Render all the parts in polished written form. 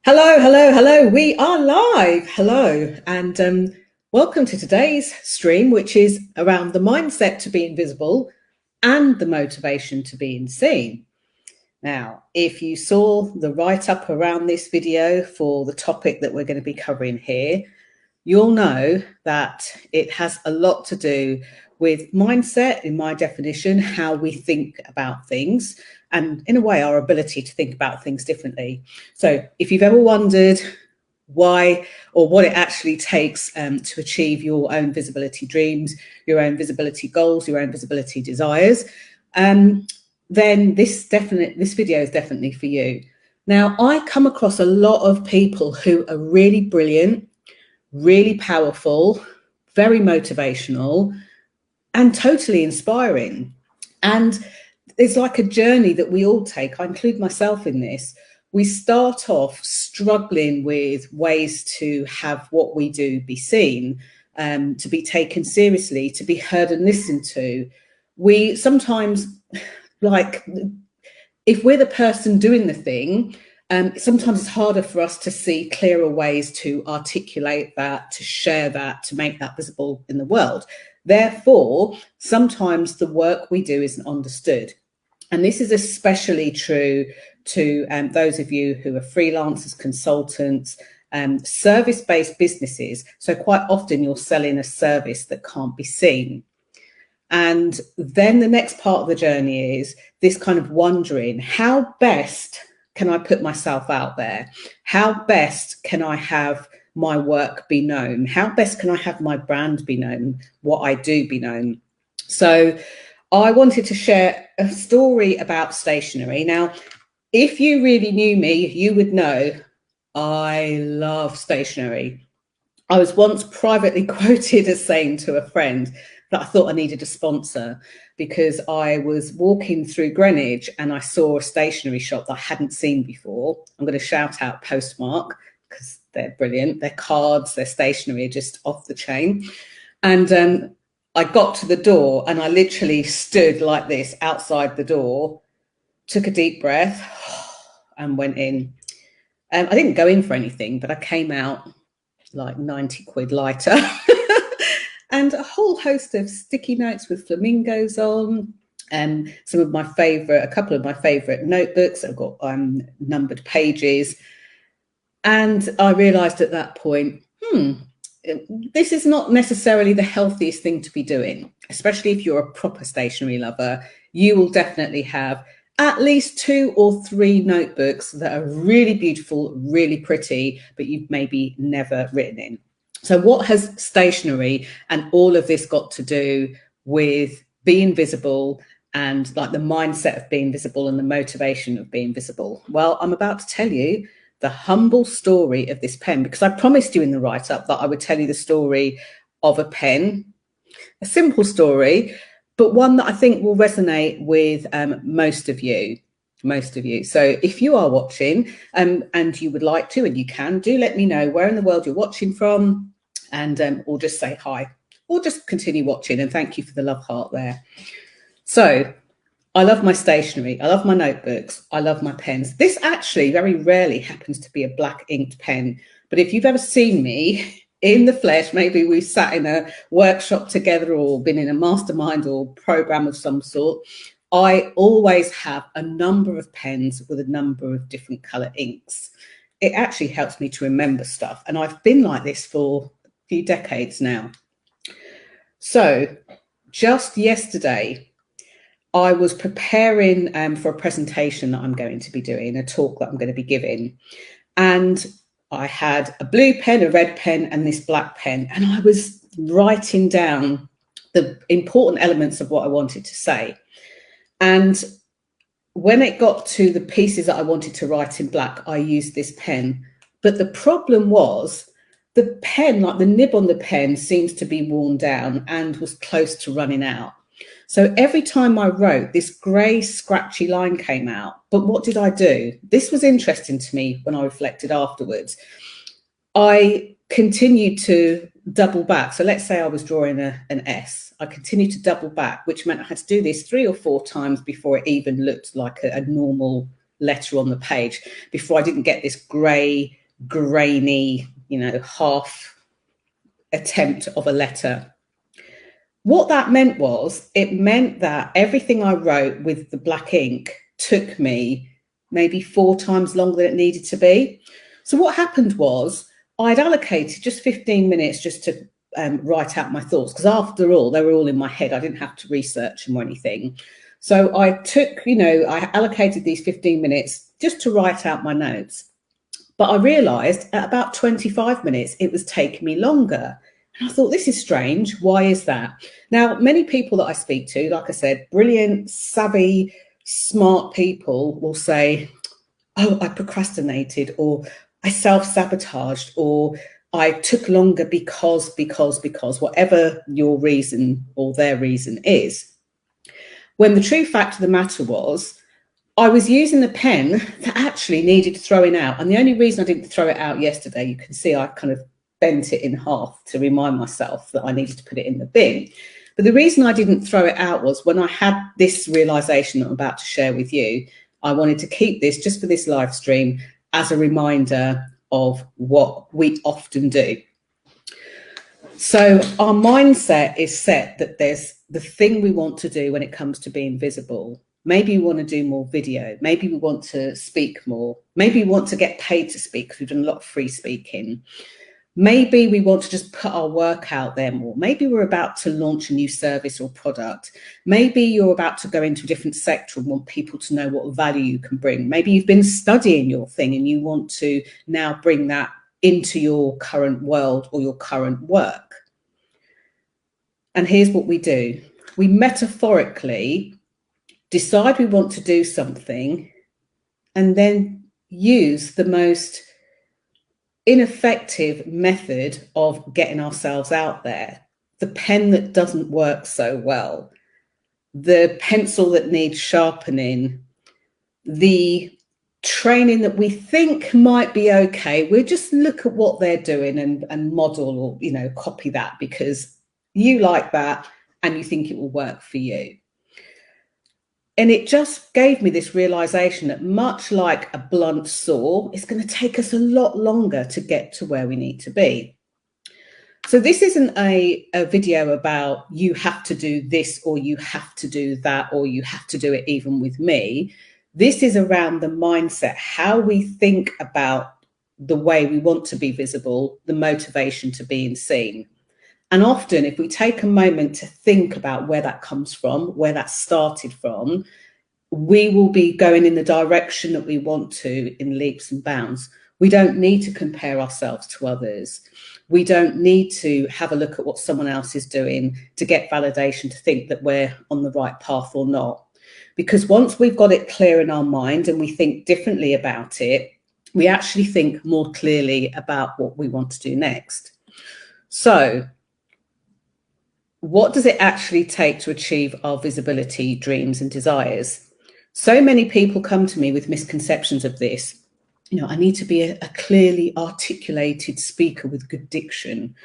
Hello, hello, hello. We are live. Hello, and welcome to today's stream, which is around the mindset to be invisible and the motivation to being seen. Now, if you saw the write-up around this video for the topic that we're going to be covering here, you'll know that it has a lot to do with mindset, in my definition, how we think about things, and in a way, our ability to think about things differently. So if you've ever wondered why or what it actually takes to achieve your own visibility dreams, your own visibility goals, your own visibility desires, then this video is definitely for you. Now, I come across a lot of people who are really brilliant, really powerful, very motivational, and totally inspiring. And it's like a journey that we all take. I include myself in this. We start off struggling with ways to have what we do be seen, to be taken seriously, to be heard and listened to. We sometimes, like, if we're the person doing the thing, sometimes it's harder for us to see clearer ways to articulate that, to share that, to make that visible in the world. Therefore, sometimes the work we do isn't understood. And this is especially true to those of you who are freelancers, consultants, service-based businesses. So quite often you're selling a service that can't be seen. And then the next part of the journey is this kind of wondering, how best can I put myself out there? How best can I have my work be known? How best can I have my brand be known, what I do be known? So I wanted to share a story about stationery. Now, if you really knew me, you would know I love stationery. I was once privately quoted as saying to a friend that I thought I needed a sponsor because I was walking through Greenwich and I saw a stationery shop that I hadn't seen before. I'm going to shout out Postmark because they're brilliant. Their cards, their stationery are just off the chain. And I got to the door and I literally stood like this outside the door, took a deep breath and went in. I didn't go in for anything, but I came out like 90 quid lighter. And a whole host of sticky notes with flamingos on, some of my favorite, a couple of my favorite notebooks. I've got numbered pages. And I realized at that point, this is not necessarily the healthiest thing to be doing, especially if you're a proper stationery lover. You will definitely have at least 2 or 3 notebooks that are really beautiful, really pretty, but you've maybe never written in. So what has stationery and all of this got to do with being visible and like the mindset of being visible and the motivation of being visible? Well, I'm about to tell you the humble story of this pen, because I promised you in the write-up that I would tell you the story of a pen, a simple story, but one that I think will resonate with most of you. So if you are watching and you would like to, and you can, do let me know where in the world you're watching from, and or just say hi, or just continue watching, and thank you for the love heart there. So I love my stationery, I love my notebooks, I love my pens. This actually very rarely happens to be a black inked pen, but if you've ever seen me in the flesh, maybe we've sat in a workshop together or been in a mastermind or program of some sort, I always have a number of pens with a number of different color inks. It actually helps me to remember stuff, and I've been like this for a few decades now. So just yesterday, I was preparing for a presentation that I'm going to be doing, a talk that I'm going to be giving, and I had a blue pen, a red pen, and this black pen, and I was writing down the important elements of what I wanted to say. And when it got to the pieces that I wanted to write in black, I used this pen. But the problem was the pen, like the nib on the pen, seems to be worn down and was close to running out. So every time I wrote, this grey, scratchy line came out. But what did I do? This was interesting to me when I reflected afterwards. I continued to double back. So let's say I was drawing an S. I continued to double back, which meant I had to do this 3 or 4 times before it even looked like a normal letter on the page. Before, I didn't get this grey, grainy, half attempt of a letter. What that meant was, it meant that everything I wrote with the black ink took me maybe 4 times longer than it needed to be. So what happened was, I'd allocated just 15 minutes just to write out my thoughts, because after all, they were all in my head. I didn't have to research them or anything. So I took, I allocated these 15 minutes just to write out my notes. But I realised at about 25 minutes, it was taking me longer. And I thought, this is strange. Why is that? Now, many people that I speak to, like I said, brilliant, savvy, smart people will say, oh, I procrastinated, or I self-sabotaged, or I took longer because, whatever your reason or their reason is. When the true fact of the matter was, I was using the pen that actually needed throwing out. And the only reason I didn't throw it out yesterday, you can see I kind of bent it in half to remind myself that I needed to put it in the bin. But the reason I didn't throw it out was, when I had this realization that I'm about to share with you, I wanted to keep this just for this live stream as a reminder of what we often do. So our mindset is set that there's the thing we want to do when it comes to being visible. Maybe we want to do more video. Maybe we want to speak more. Maybe we want to get paid to speak, because we've done a lot of free speaking. Maybe we want to just put our work out there more. Maybe we're about to launch a new service or product. Maybe you're about to go into a different sector and want people to know what value you can bring. Maybe you've been studying your thing and you want to now bring that into your current world or your current work. And here's what we do. We metaphorically decide we want to do something and then use the most ineffective method of getting ourselves out there. The pen that doesn't work so well, the pencil that needs sharpening, the training that we think might be okay. We'll just look at what they're doing and model, or copy that because you like that and you think it will work for you. And it just gave me this realization that, much like a blunt saw, it's going to take us a lot longer to get to where we need to be. So this isn't a video about you have to do this or you have to do that or you have to do it even with me. This is around the mindset, how we think about the way we want to be visible, the motivation to being seen. And often, if we take a moment to think about where that comes from, where that started from, we will be going in the direction that we want to in leaps and bounds. We don't need to compare ourselves to others. We don't need to have a look at what someone else is doing to get validation to think that we're on the right path or not. Because once we've got it clear in our mind and we think differently about it, we actually think more clearly about what we want to do next. So, what does it actually take to achieve our visibility, dreams, and desires? So many people come to me with misconceptions of this. I need to be a clearly articulated speaker with good diction.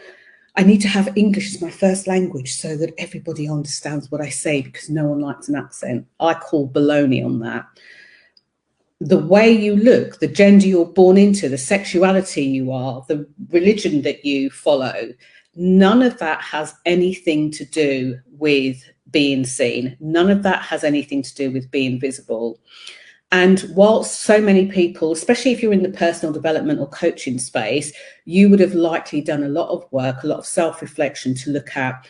I need to have English as my first language so that everybody understands what I say, because no one likes an accent. I call baloney on that. The way you look, the gender you're born into, the sexuality you are, the religion that you follow, none of that has anything to do with being seen. None of that has anything to do with being visible. And whilst so many people, especially if you're in the personal development or coaching space, you would have likely done a lot of work, a lot of self-reflection to look at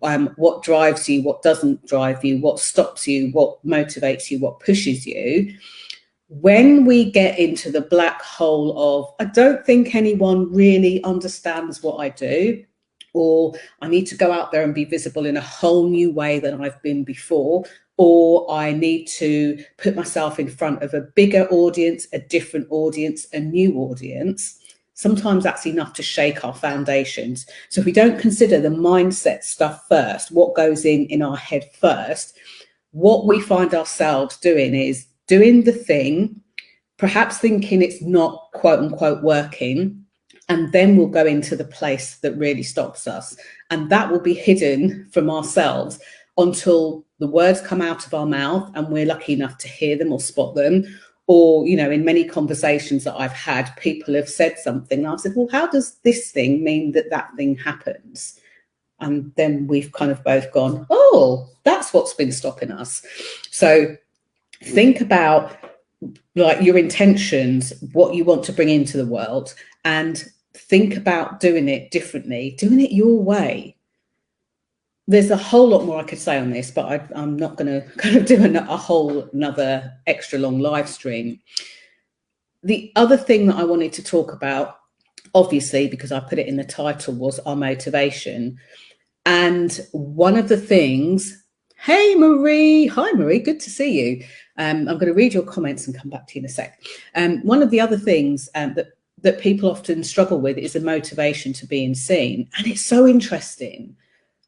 what drives you, what doesn't drive you, what stops you, what motivates you, what pushes you. When we get into the black hole of, I don't think anyone really understands what I do, or I need to go out there and be visible in a whole new way than I've been before, or I need to put myself in front of a bigger audience, a different audience, a new audience, sometimes that's enough to shake our foundations. So if we don't consider the mindset stuff first, what goes in our head first, what we find ourselves doing is doing the thing, perhaps thinking it's not quote unquote working, and then we'll go into the place that really stops us. And that will be hidden from ourselves until the words come out of our mouth and we're lucky enough to hear them or spot them, Or, you know, in many conversations that I've had, people have said something, and I've said, well, how does this thing mean that that thing happens? And then we've kind of both gone, oh, that's what's been stopping us. So think about like your intentions, what you want to bring into the world, and think about doing it differently, doing it your way. There's a whole lot more I could say on this, but I'm not going to kind of do a whole another extra long live stream. The other thing that I wanted to talk about, obviously, because I put it in the title, was our motivation. And one of the things, hey, Marie. Hi, Marie. Good to see you. I'm going to read your comments and come back to you in a sec. One of the other things that people often struggle with is the motivation to being seen. And it's so interesting.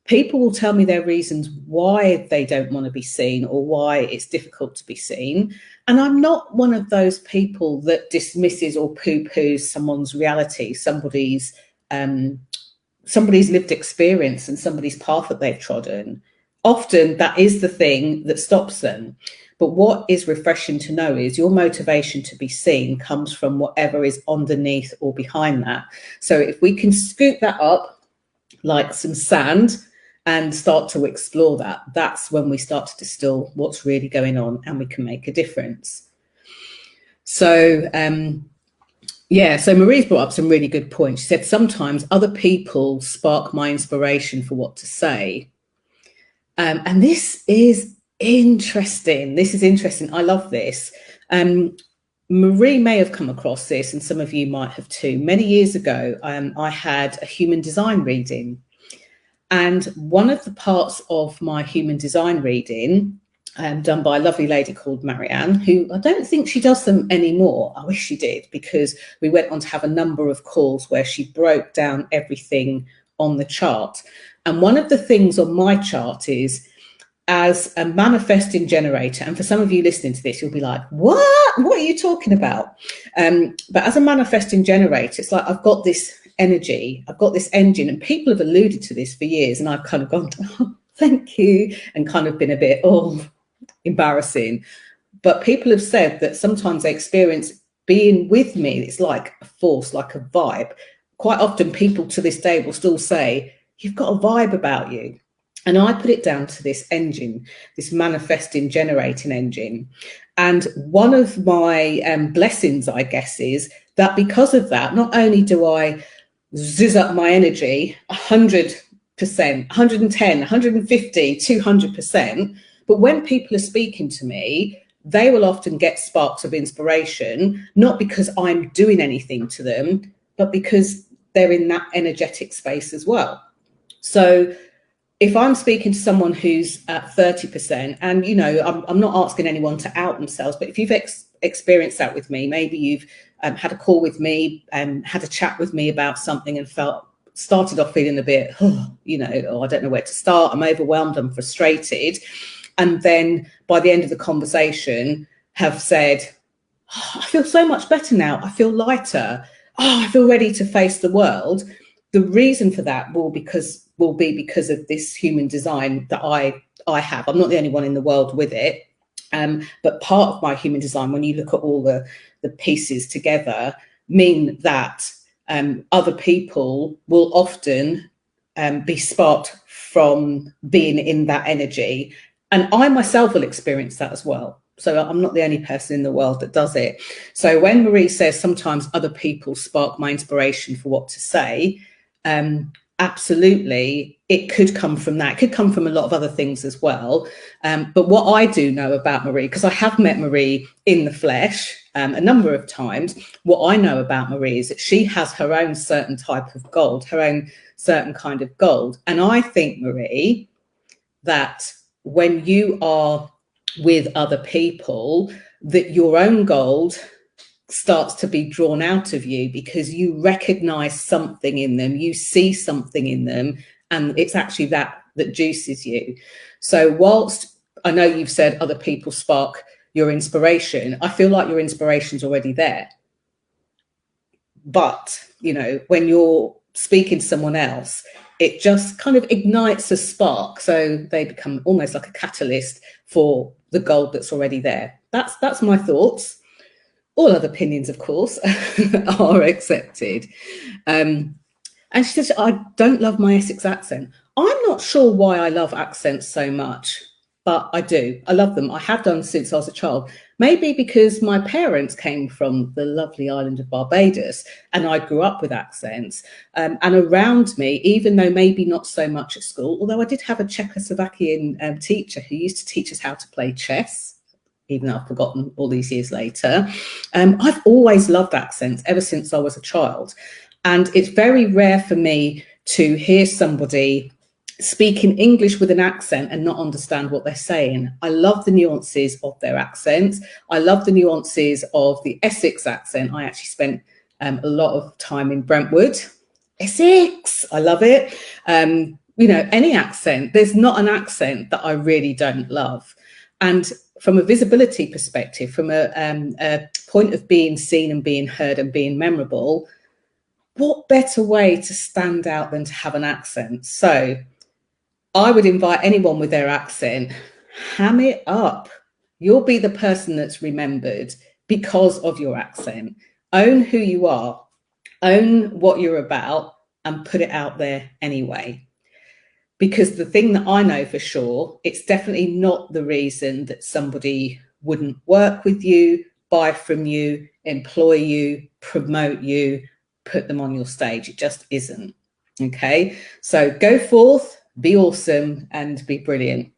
People will tell me their reasons why they don't want to be seen or why it's difficult to be seen. And I'm not one of those people that dismisses or poo-poos someone's reality, somebody's lived experience and somebody's path that they've trodden. Often that is the thing that stops them. But what is refreshing to know is your motivation to be seen comes from whatever is underneath or behind that. So if we can scoop that up like some sand and start to explore that, that's when we start to distill what's really going on and we can make a difference. So, so Marie's brought up some really good points. She said, sometimes other people spark my inspiration for what to say. And this is interesting. I love this. Marie may have come across this, and some of you might have too. Many years ago, I had a human design reading. And one of the parts of my human design reading, done by a lovely lady called Marianne, who I don't think she does them anymore. I wish she did, because we went on to have a number of calls where she broke down everything on the chart. And one of the things on my chart is, as a manifesting generator, and for some of you listening to this, you'll be like, what are you talking about? But as a manifesting generator, it's like I've got this energy, I've got this engine, and people have alluded to this for years, and I've kind of gone, oh, thank you, and kind of been a bit, embarrassing. But people have said that sometimes they experience being with me, it's like a force, like a vibe. Quite often people to this day will still say, you've got a vibe about you. And I put it down to this engine, this manifesting, generating engine. And one of my blessings, I guess, is that because of that, not only do I zizz up my energy 100%, 110, 150, 200%, but when people are speaking to me, they will often get sparks of inspiration, not because I'm doing anything to them, but because they're in that energetic space as well. So if I'm speaking to someone who's at 30%, and, you know, I'm not asking anyone to out themselves, but if you've experienced that with me, maybe you've had a call with me and had a chat with me about something and started off feeling a bit, I don't know where to start. I'm overwhelmed, I'm frustrated. And then by the end of the conversation have said, I feel so much better now. I feel lighter. I feel ready to face the world. The reason for that will be because of this human design that I have. I'm not the only one in the world with it. But part of my human design, when you look at all the pieces together, mean that other people will often be sparked from being in that energy. And I myself will experience that as well. So I'm not the only person in the world that does it. So when Marie says sometimes other people spark my inspiration for what to say, absolutely, it could come from that. It could come from a lot of other things as well. But what I do know about Marie, because I have met Marie in the flesh a number of times, what I know about Marie is that she has her own certain type of gold, her own certain kind of gold. And I think, Marie, that when you are with other people, that your own gold starts to be drawn out of you because you recognize something in them, you see something in them, and it's actually that juices you. So whilst I know you've said other people spark your inspiration, I feel like your inspiration's already there. But, you know, when you're speaking to someone else, it just kind of ignites a spark. So they become almost like a catalyst for the gold that's already there. That's my thoughts. All other opinions, of course, are accepted. And she says, I don't love my Essex accent. I'm not sure why I love accents so much, but I do. I love them. I have done since I was a child. Maybe because my parents came from the lovely island of Barbados and I grew up with accents. And around me, even though maybe not so much at school, although I did have a Czechoslovakian teacher who used to teach us how to play chess, even though I've forgotten all these years later. I've always loved accents ever since I was a child. And it's very rare for me to hear somebody speaking English with an accent and not understand what they're saying. I love the nuances of their accents. I love the nuances of the Essex accent. I actually spent a lot of time in Brentwood. Essex, I love it. You know, any accent, there's not an accent that I really don't love. And from a visibility perspective, from a point of being seen and being heard and being memorable, what better way to stand out than to have an accent? So I would invite anyone with their accent, ham it up. You'll be the person that's remembered because of your accent. Own who you are, own what you're about, and put it out there anyway. Because the thing that I know for sure, it's definitely not the reason that somebody wouldn't work with you, buy from you, employ you, promote you, put them on your stage. It just isn't. Okay, so go forth, be awesome, and be brilliant.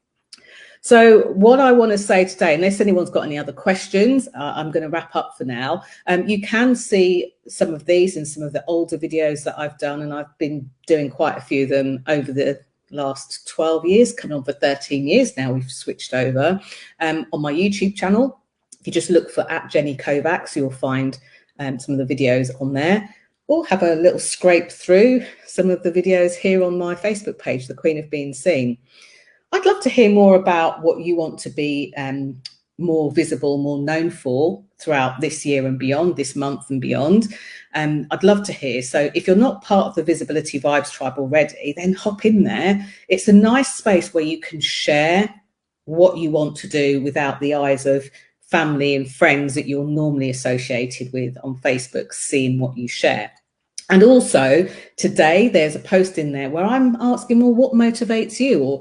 So what I want to say today, unless anyone's got any other questions, I'm going to wrap up for now. You can see some of these in some of the older videos that I've done, and I've been doing quite a few of them over the last 12 years, coming on for 13 years now. We've switched over on my YouTube channel. If you just look for @Jenny Kovacs, you'll find some of the videos on there. Or have a little scrape through some of the videos here on my Facebook page, The Queen of Being Seen. I'd love to hear more about what you want to be more visible, more known for throughout this year and beyond, this month and beyond. I'd love to hear. So if you're not part of the Visibility Vibes Tribe already, then hop in there. It's a nice space where you can share what you want to do without the eyes of family and friends that you're normally associated with on Facebook seeing what you share. And also today there's a post in there where I'm asking, well, what motivates you? Or,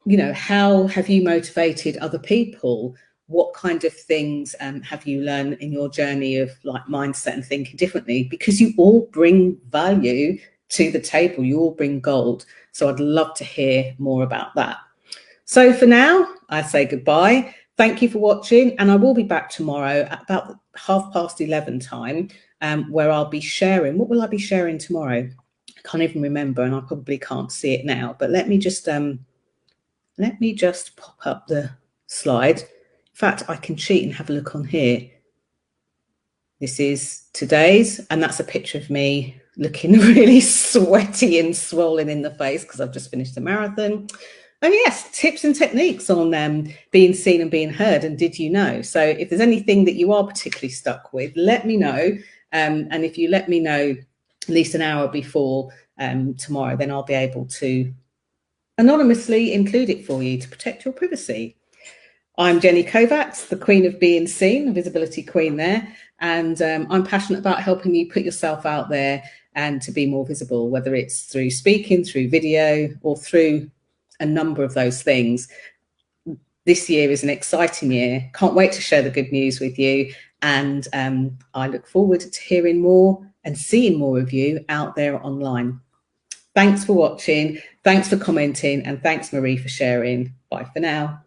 you know, how have you motivated other people? What kind of things have you learned in your journey of like mindset and thinking differently? Because you all bring value to the table, you all bring gold. So I'd love to hear more about that. So for now, I say goodbye. Thank you for watching, and I will be back tomorrow at about 11:30 time, where I'll be sharing. What will I be sharing tomorrow? I can't even remember, and I probably can't see it now. But let me just pop up the slide. In fact, I can cheat and have a look on here. This is today's, and that's a picture of me looking really sweaty and swollen in the face because I've just finished a marathon. And yes, tips and techniques on being seen and being heard. And did you know? So if there's anything that you are particularly stuck with, let me know. And if you let me know at least an hour before tomorrow, then I'll be able to anonymously include it for you to protect your privacy. I'm Jenny Kovacs, the Queen of Being Seen, the visibility queen there. And I'm passionate about helping you put yourself out there and to be more visible, whether it's through speaking, through video, or through a number of those things. This year is an exciting year. Can't wait to share the good news with you. And I look forward to hearing more and seeing more of you out there online. Thanks for watching. Thanks for commenting. And thanks, Marie, for sharing. Bye for now.